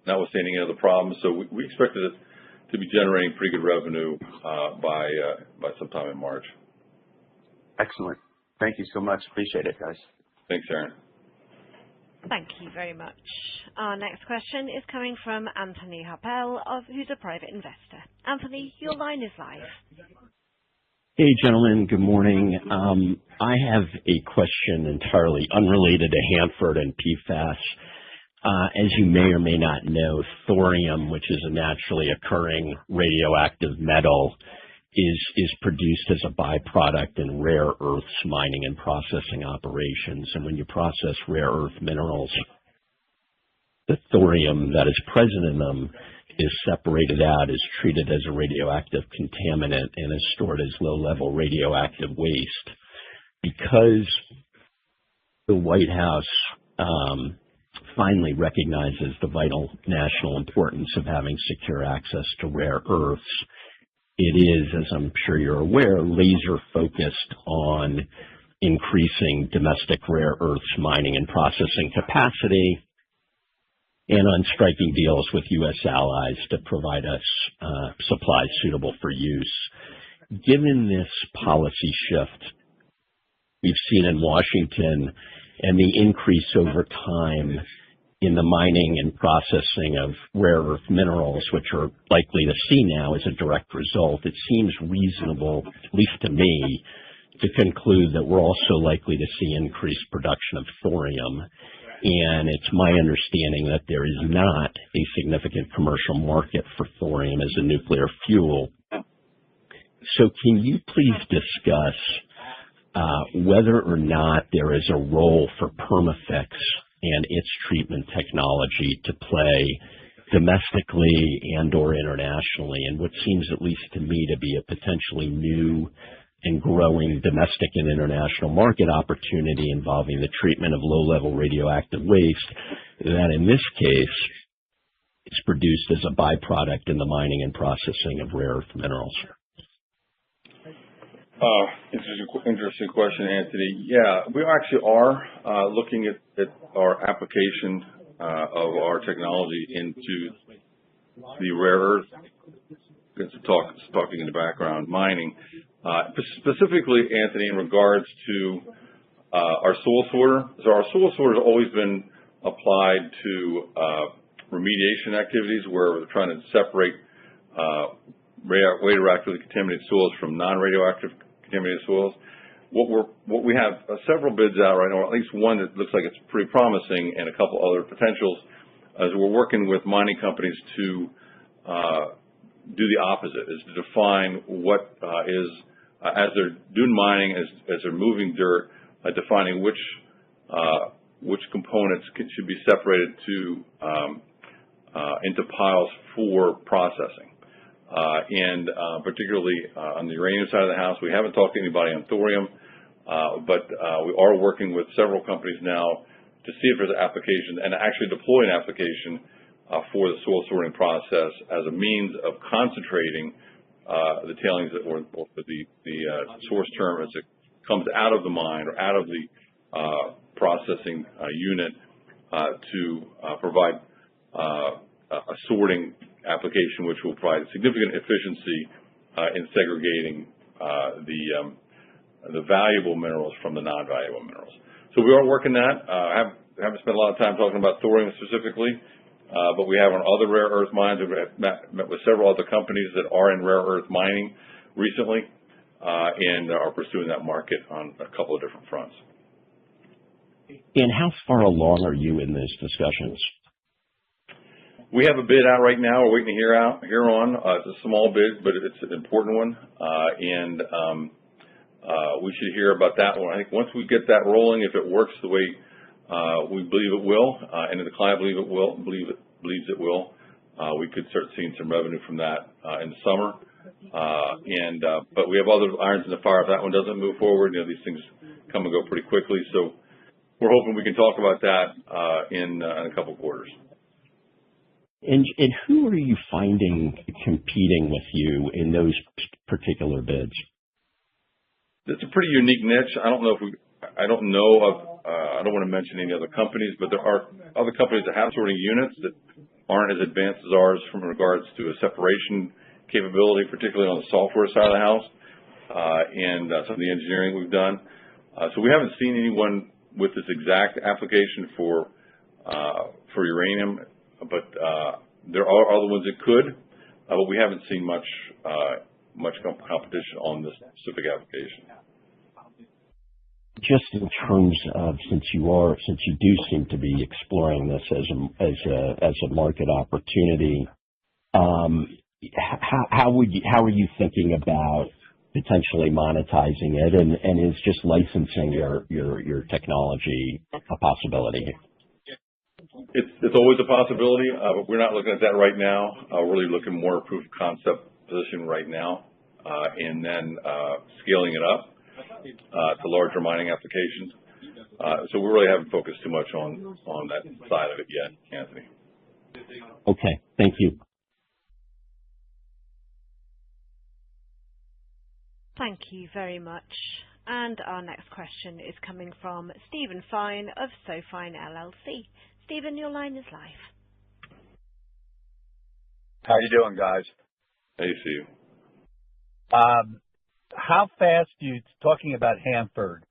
Notwithstanding any other problems, so we expected it to be generating pretty good revenue by sometime in March. Excellent. Thank you so much. Appreciate it, guys. Thanks, Aaron. Thank you very much. Our next question is coming from Anthony Harpel, who's a private investor. Anthony, your line is live. Hey, gentlemen. Good morning. I have a question entirely unrelated to Hanford and PFAS. As you may or may not know, thorium, which is a naturally occurring radioactive metal, is produced as a byproduct in rare earths mining and processing operations. And when you process rare earth minerals, the thorium that is present in them is separated out, is treated as a radioactive contaminant, and is stored as low-level radioactive waste. Because the White House finally recognizes the vital national importance of having secure access to rare earths, it is, as I'm sure you're aware, laser focused on increasing domestic rare earths mining and processing capacity and on striking deals with U.S. allies to provide us supplies suitable for use. Given this policy shift we've seen in Washington and the increase over time in the mining and processing of rare earth minerals, which are likely to see now as a direct result, it seems reasonable, at least to me, to conclude that we're also likely to see increased production of thorium. And it's my understanding that there is not a significant commercial market for thorium as a nuclear fuel. So can you please discuss whether or not there is a role for Perma-Fix and its treatment technology to play domestically and or internationally in what seems, at least to me, to be a potentially new and growing domestic and international market opportunity involving the treatment of low-level radioactive waste that, in this case, is produced as a byproduct in the mining and processing of rare earth minerals? Interesting question, Anthony. Yeah, we actually are looking at our application of our technology into the rare earth. It's talking in the background, mining. Specifically, Anthony, in regards to our soil sorter. So our soil sorter has always been applied to remediation activities where we're trying to separate radioactively contaminated soils from non-radioactive contaminated soils. What we have several bids out right now, or at least one that looks like it's pretty promising, and a couple other potentials, as we're working with mining companies to do the opposite, is to define what is, as they're doing mining, as they're moving dirt, defining which components should be separated into piles for processing. And particularly on the uranium side of the house, we haven't talked to anybody on thorium, but we are working with several companies now to see if there's an application and actually deploy an application for the soil sorting process as a means of concentrating the tailings or the source term as it comes out of the mine or out of the processing unit to provide a sorting application which will provide significant efficiency in segregating the valuable minerals from the non-valuable minerals. So we are working that. I haven't spent a lot of time talking about thorium specifically, but we have on other rare earth mines. We've met with several other companies that are in rare earth mining recently and are pursuing that market on a couple of different fronts. And how far along are you in those discussions? We have a bid out right now. We're waiting to hear on. It's a small bid, but it's an important one, and we should hear about that one. I think once we get that rolling, if it works the way we believe it will, and if the client believes it will, we could start seeing some revenue from that in the summer. But we have other irons in the fire. If that one doesn't move forward, these things come and go pretty quickly. So we're hoping we can talk about that in a couple of quarters. And who are you finding competing with you in those particular bids? It's a pretty unique niche. I don't want to mention any other companies, but there are other companies that have sorting units that aren't as advanced as ours from regards to a separation capability, particularly on the software side of the house, and some of the engineering we've done. So we haven't seen anyone with this exact application for uranium, but there are other ones that could, but we haven't seen much competition on this specific application. Just in terms of since you do seem to be exploring this as a market opportunity, how are you thinking about potentially monetizing it, and is just licensing your technology a possibility? It's always a possibility, but we're not looking at that right now. We're really looking more at proof of concept position right now, and then scaling it up to larger mining applications. So we really haven't focused too much on that side of it yet, Anthony. Okay, thank you. Thank you very much. And our next question is coming from Stephen Fine of SoFine LLC. Stephen, your line is live. How you doing, guys? Hey, Steve. How fast talking about Hanford,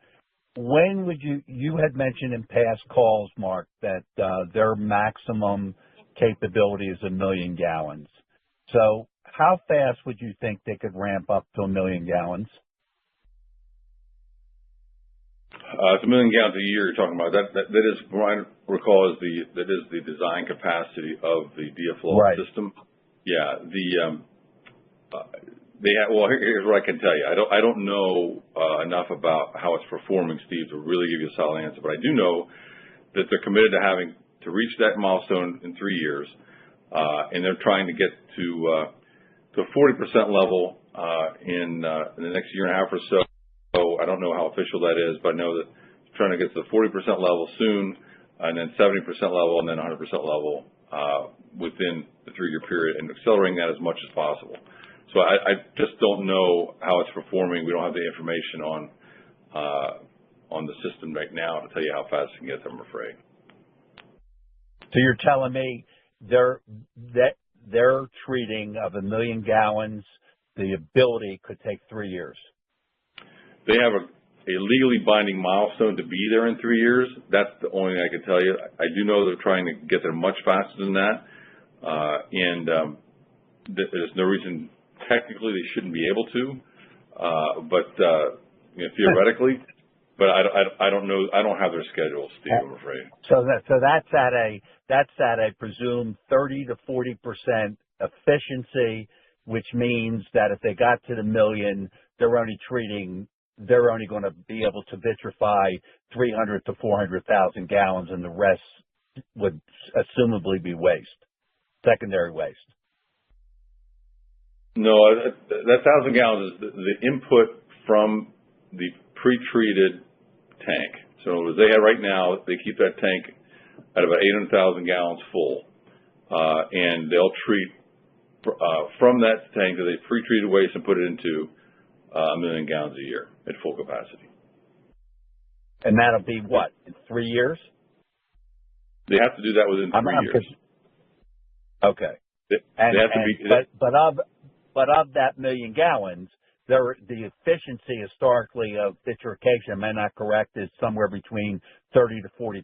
when would you had mentioned in past calls, Mark, that their maximum capability is 1 million gallons. So how fast would you think they could ramp up to 1 million gallons? It's 1 million gallons a year you're talking about. That is, what I recall, is the design capacity of the DFLAW system. Yeah. Well, here's what I can tell you. I don't know enough about how it's performing, Steve, to really give you a solid answer. But I do know that they're committed to reach that milestone in 3 years, and they're trying to get to a 40% level in the next year and a half or so. So I don't know how official that is, but I know that they're trying to get to the 40% level soon, and then 70% level, and then 100% level within the 3-year period, and accelerating that as much as possible. So I just don't know how it's performing. We don't have the information on the system right now to tell you how fast it can get there, I'm afraid. So you're telling me their treating of 1 million gallons, the ability could take 3 years? They have a legally binding milestone to be there in 3 years. That's the only thing I can tell you. I do know they're trying to get there much faster than that, and there's no reason technically they shouldn't be able to, but theoretically. But I don't know. I don't have their schedule, Steve, I'm afraid. So that's at a presumed 30 to 40% efficiency, which means that if they got to the million, they're only going to be able to vitrify 300 to 400,000 gallons, and the rest would assumably be waste, secondary waste. No, that 1,000 gallons is the input from the pre-treated tank. So as they have right now, they keep that tank at about 800,000 gallons full, and they'll treat from that tank that they pre-treated waste and put it into 1 million gallons a year at full capacity. And that'll be what, in 3 years? They have to do that within 3 years. Okay. But of that 1 million gallons, the efficiency historically of vitrification, am I not correct, is somewhere between 30 to 40%.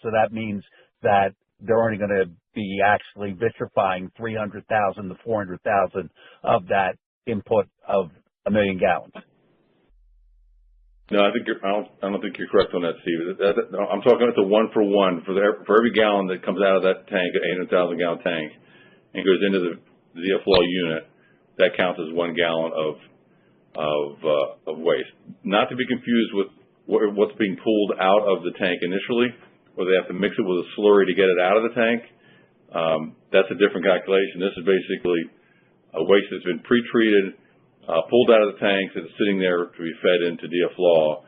So that means that they're only going to be actually vitrifying 300,000 to 400,000 of that input of 1 million gallons. No, I don't think you're correct on that, Steve. I'm talking about the one for one. For every gallon that comes out of that tank, an 800,000 gallon tank, and goes into the DFLAW unit, that counts as 1 gallon of waste. Not to be confused with what's being pulled out of the tank initially, where they have to mix it with a slurry to get it out of the tank. That's a different calculation. This is basically a waste that's been pre-treated, pulled out of the tanks, and it's sitting there to be fed into DFLAW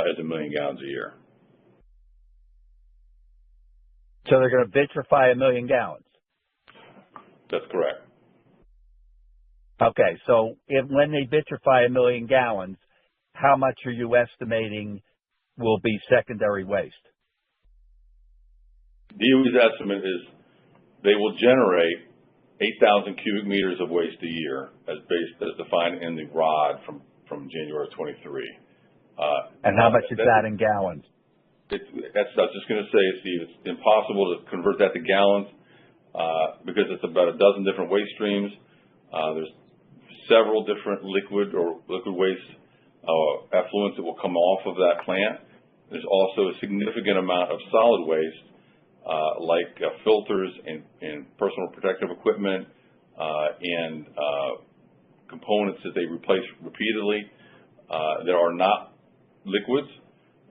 as 1 million gallons a year. So they're going to vitrify 1 million gallons? That's correct. Okay, so when they vitrify 1 million gallons, how much are you estimating will be secondary waste? DOE's estimate is they will generate 8,000 cubic meters of waste a year as defined in the ROD from January 23. And how much is that in gallons? I was just going to say, Steve, it's impossible to convert that to gallons because it's about a dozen different waste streams. There's several different liquid waste effluents that will come off of that plant. There's also a significant amount of solid waste like filters and personal protective equipment and components that they replace repeatedly that are not liquids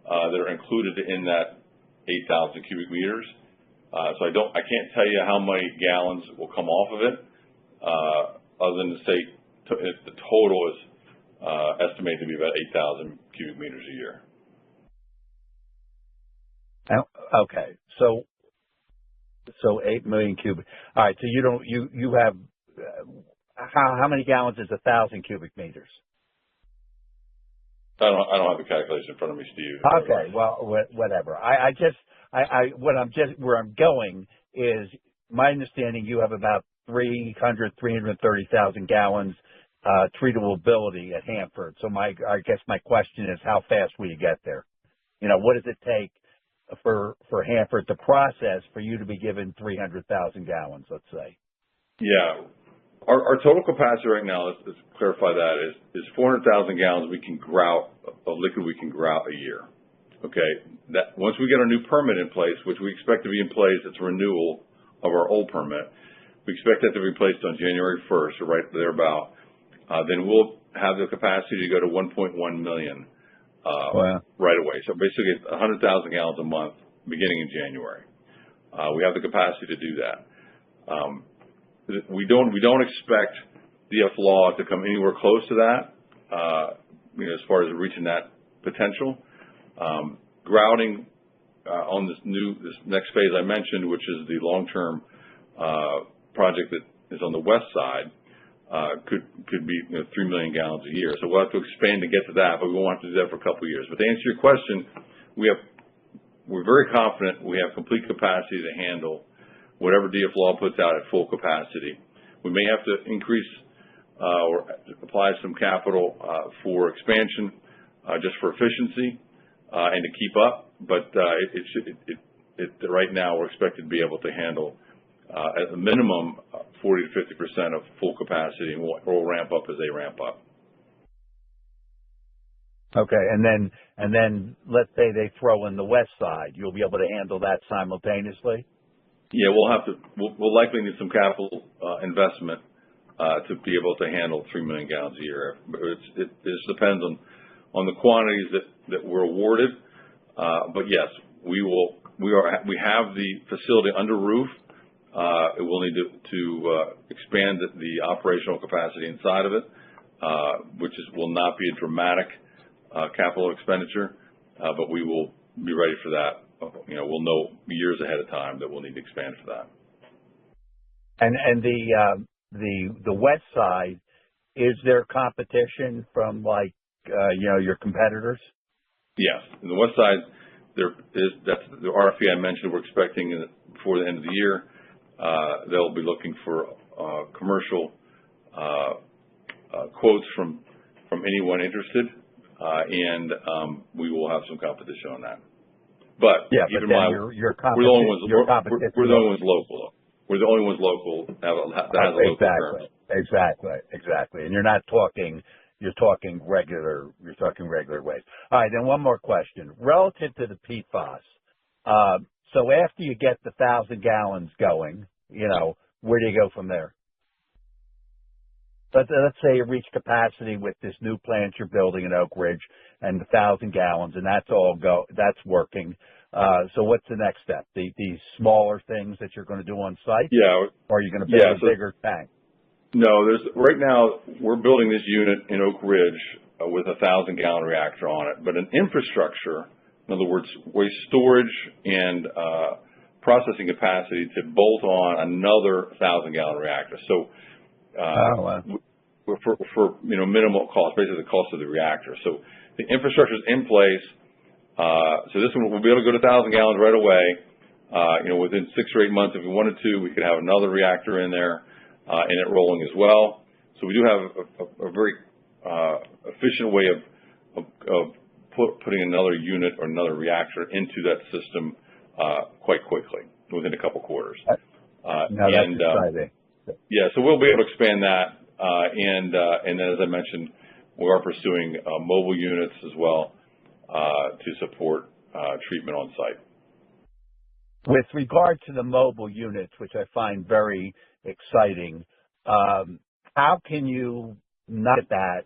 that are included in that 8,000 cubic meters. So I can't tell you how many gallons will come off of it, other than to say the total is estimated to be about 8,000 cubic meters a year. Okay, so 8 million cubic. All right, so you have how many gallons is 1,000 cubic meters? I don't have the calculation in front of me, Steve. Okay, well, whatever. Where I'm going is my understanding you have about 330,000 gallons treatability at Hanford. So I guess my question is, how fast will you get there? What does it take for Hanford to process for you to be given 300,000 gallons, let's say? Yeah. Our total capacity right now, let's clarify that, is 400,000 gallons we can grout, of liquid we can grout a year. Okay? That once we get our new permit in place, which we expect to be in place, it's a renewal of our old permit, we expect that to be placed on January 1st, or right thereabout. Then we'll have the capacity to go to 1.1 million right away. So basically 100,000 gallons a month beginning in January. We have the capacity to do that. We don't expect DFLAW to come anywhere close to that, as far as reaching that potential. Grouting on this next phase I mentioned, which is the long-term project that is on the west side, could be 3 million gallons a year. So we'll have to expand to get to that, but we won't have to do that for a couple of years. But to answer your question, we're very confident we have complete capacity to handle whatever DFLAW puts out at full capacity. We may have to increase or apply some capital for expansion just for efficiency and to keep up, but right now we're expected to be able to handle at a minimum 40 to 50% of full capacity, and we'll ramp up as they ramp up. Okay, and then let's say they throw in the west side, you'll be able to handle that simultaneously? Yeah, we'll likely need some capital investment to be able to handle 3 million gallons a year. It just depends on the quantities that we're awarded. But yes, we have the facility under roof. We'll need to expand the operational capacity inside of it, which will not be a dramatic capital expenditure, but we will be ready for that. We'll know years ahead of time that we'll need to expand for that. And the west side, is there competition from your competitors? Yes, in the west side that's the RFP I mentioned. We're expecting before the end of the year. They'll be looking for commercial quotes from anyone interested, and we will have some competition on that. But keep in mind, we're the only ones local. We're the only ones local that has a local term. Exactly. And you're not talking You're talking regular waste. All right, then one more question. Relative to the PFAS, so after you get the 1,000 gallons going, where do you go from there? Let's say you reach capacity with this new plant you're building in Oak Ridge and the 1,000 gallons, and that's working. So what's the next step? These smaller things that you're going to do on site? Yeah. Or are you going to build a bigger tank? No, right now we're building this unit in Oak Ridge with a 1,000-gallon reactor on it, but an infrastructure, in other words, waste storage and processing capacity to bolt on another 1,000-gallon reactor. So for minimal cost, basically the cost of the reactor. So the infrastructure is in place. So this one we'll be able to go to 1,000 gallons right away. Within 6 or 8 months, if we wanted to, we could have another reactor in there and it rolling as well. So we do have a very efficient way of putting another unit or another reactor into that system quite quickly within a couple quarters. That's exciting. Yeah, so we'll be able to expand that, and then as I mentioned, we are pursuing mobile units as well to support treatment on site. With regard to the mobile units, which I find very exciting, how can you not that,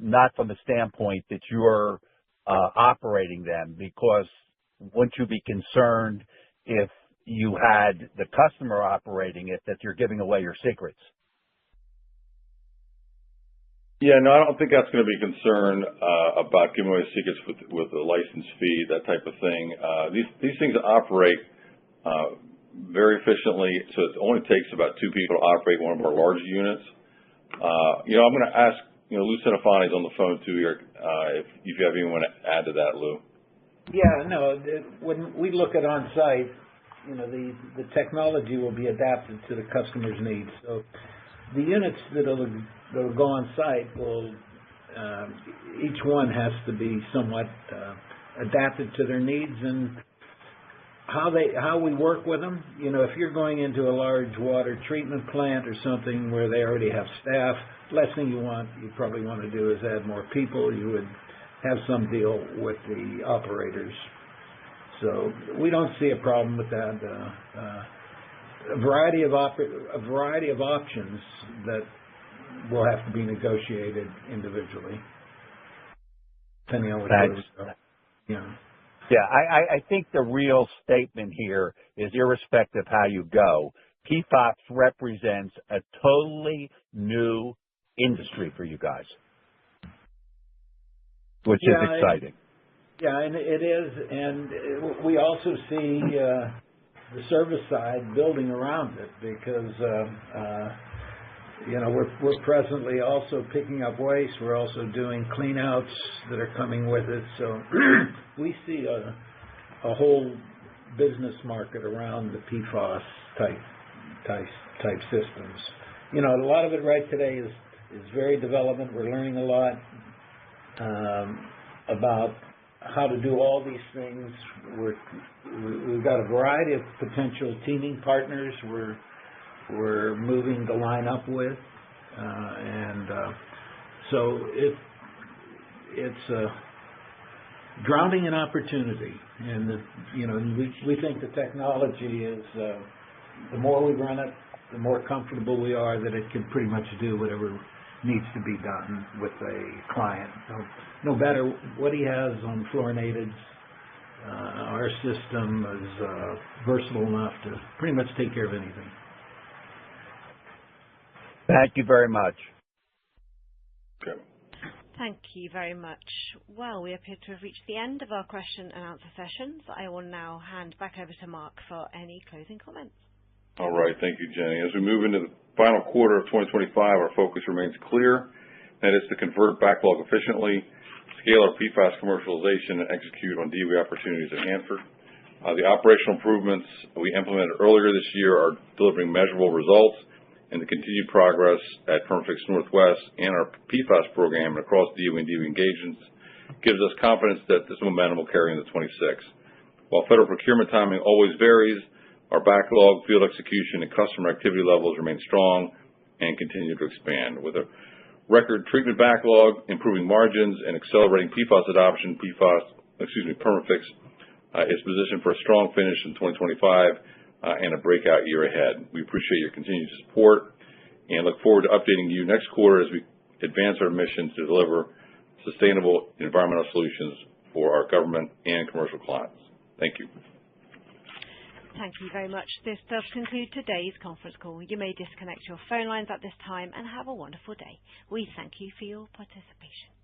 not from the standpoint that you're operating them, because wouldn't you be concerned if you had the customer operating it, that you're giving away your secrets? Yeah, no, I don't think that's going to be a concern about giving away secrets with the license fee, that type of thing. These things operate very efficiently, so it only takes about 2 people to operate one of our larger units. I'm going to ask, Lou Cinefani's on the phone too here, if you have anyone to add to that, Lou. Yeah, no, when we look at on-site, the technology will be adapted to the customer's needs. So the units that'll go on site will, each one has to be somewhat adapted to their needs and how we work with them. If you're going into a large water treatment plant or something where they already have staff, last thing you probably want to do is add more people. You would have some deal with the operators. So we don't see a problem with that. A variety of options that will have to be negotiated individually, depending on what goes. Yeah, I think the real statement here is, irrespective of how you go, PFAS represents a totally new industry for you guys, which is exciting. Yeah, and it is, and we also see the service side building around it, because we're presently also picking up waste. We're also doing cleanouts that are coming with it. So we see a whole business market around the PFAS type systems. A lot of it right today is very development. We're learning a lot about how to do all these things. We've got a variety of potential teaming partners we're moving the line up with, and so it's drowning in opportunity. And we think the technology is, the more we run it, the more comfortable we are that it can pretty much do whatever needs to be done with a client. No matter what he has on fluorinateds, our system is versatile enough to pretty much take care of anything. Thank you very much. Okay. Thank you very much. Well, we appear to have reached the end of our question and answer sessions. I will now hand back over to Mark for any closing comments. All right. Thank you, Jenny. As we move into the final quarter of 2025, our focus remains clear, and it's to convert backlog efficiently, scale our PFAS commercialization, and execute on DOE opportunities at Hanford. The operational improvements we implemented earlier this year are delivering measurable results, and the continued progress at Perma-Fix Northwest and our PFAS program and across DOE and DOE engagements gives us confidence that this momentum will carry into 26. While federal procurement timing always varies, our backlog, field execution, and customer activity levels remain strong and continue to expand. With a record treatment backlog, improving margins, and accelerating PFAS adoption, Perma-Fix is positioned for a strong finish in 2025 and a breakout year ahead. We appreciate your continued support and look forward to updating you next quarter as we advance our mission to deliver sustainable environmental solutions for our government and commercial clients. Thank you. Thank you very much. This does conclude today's conference call. You may disconnect your phone lines at this time and have a wonderful day. We thank you for your participation.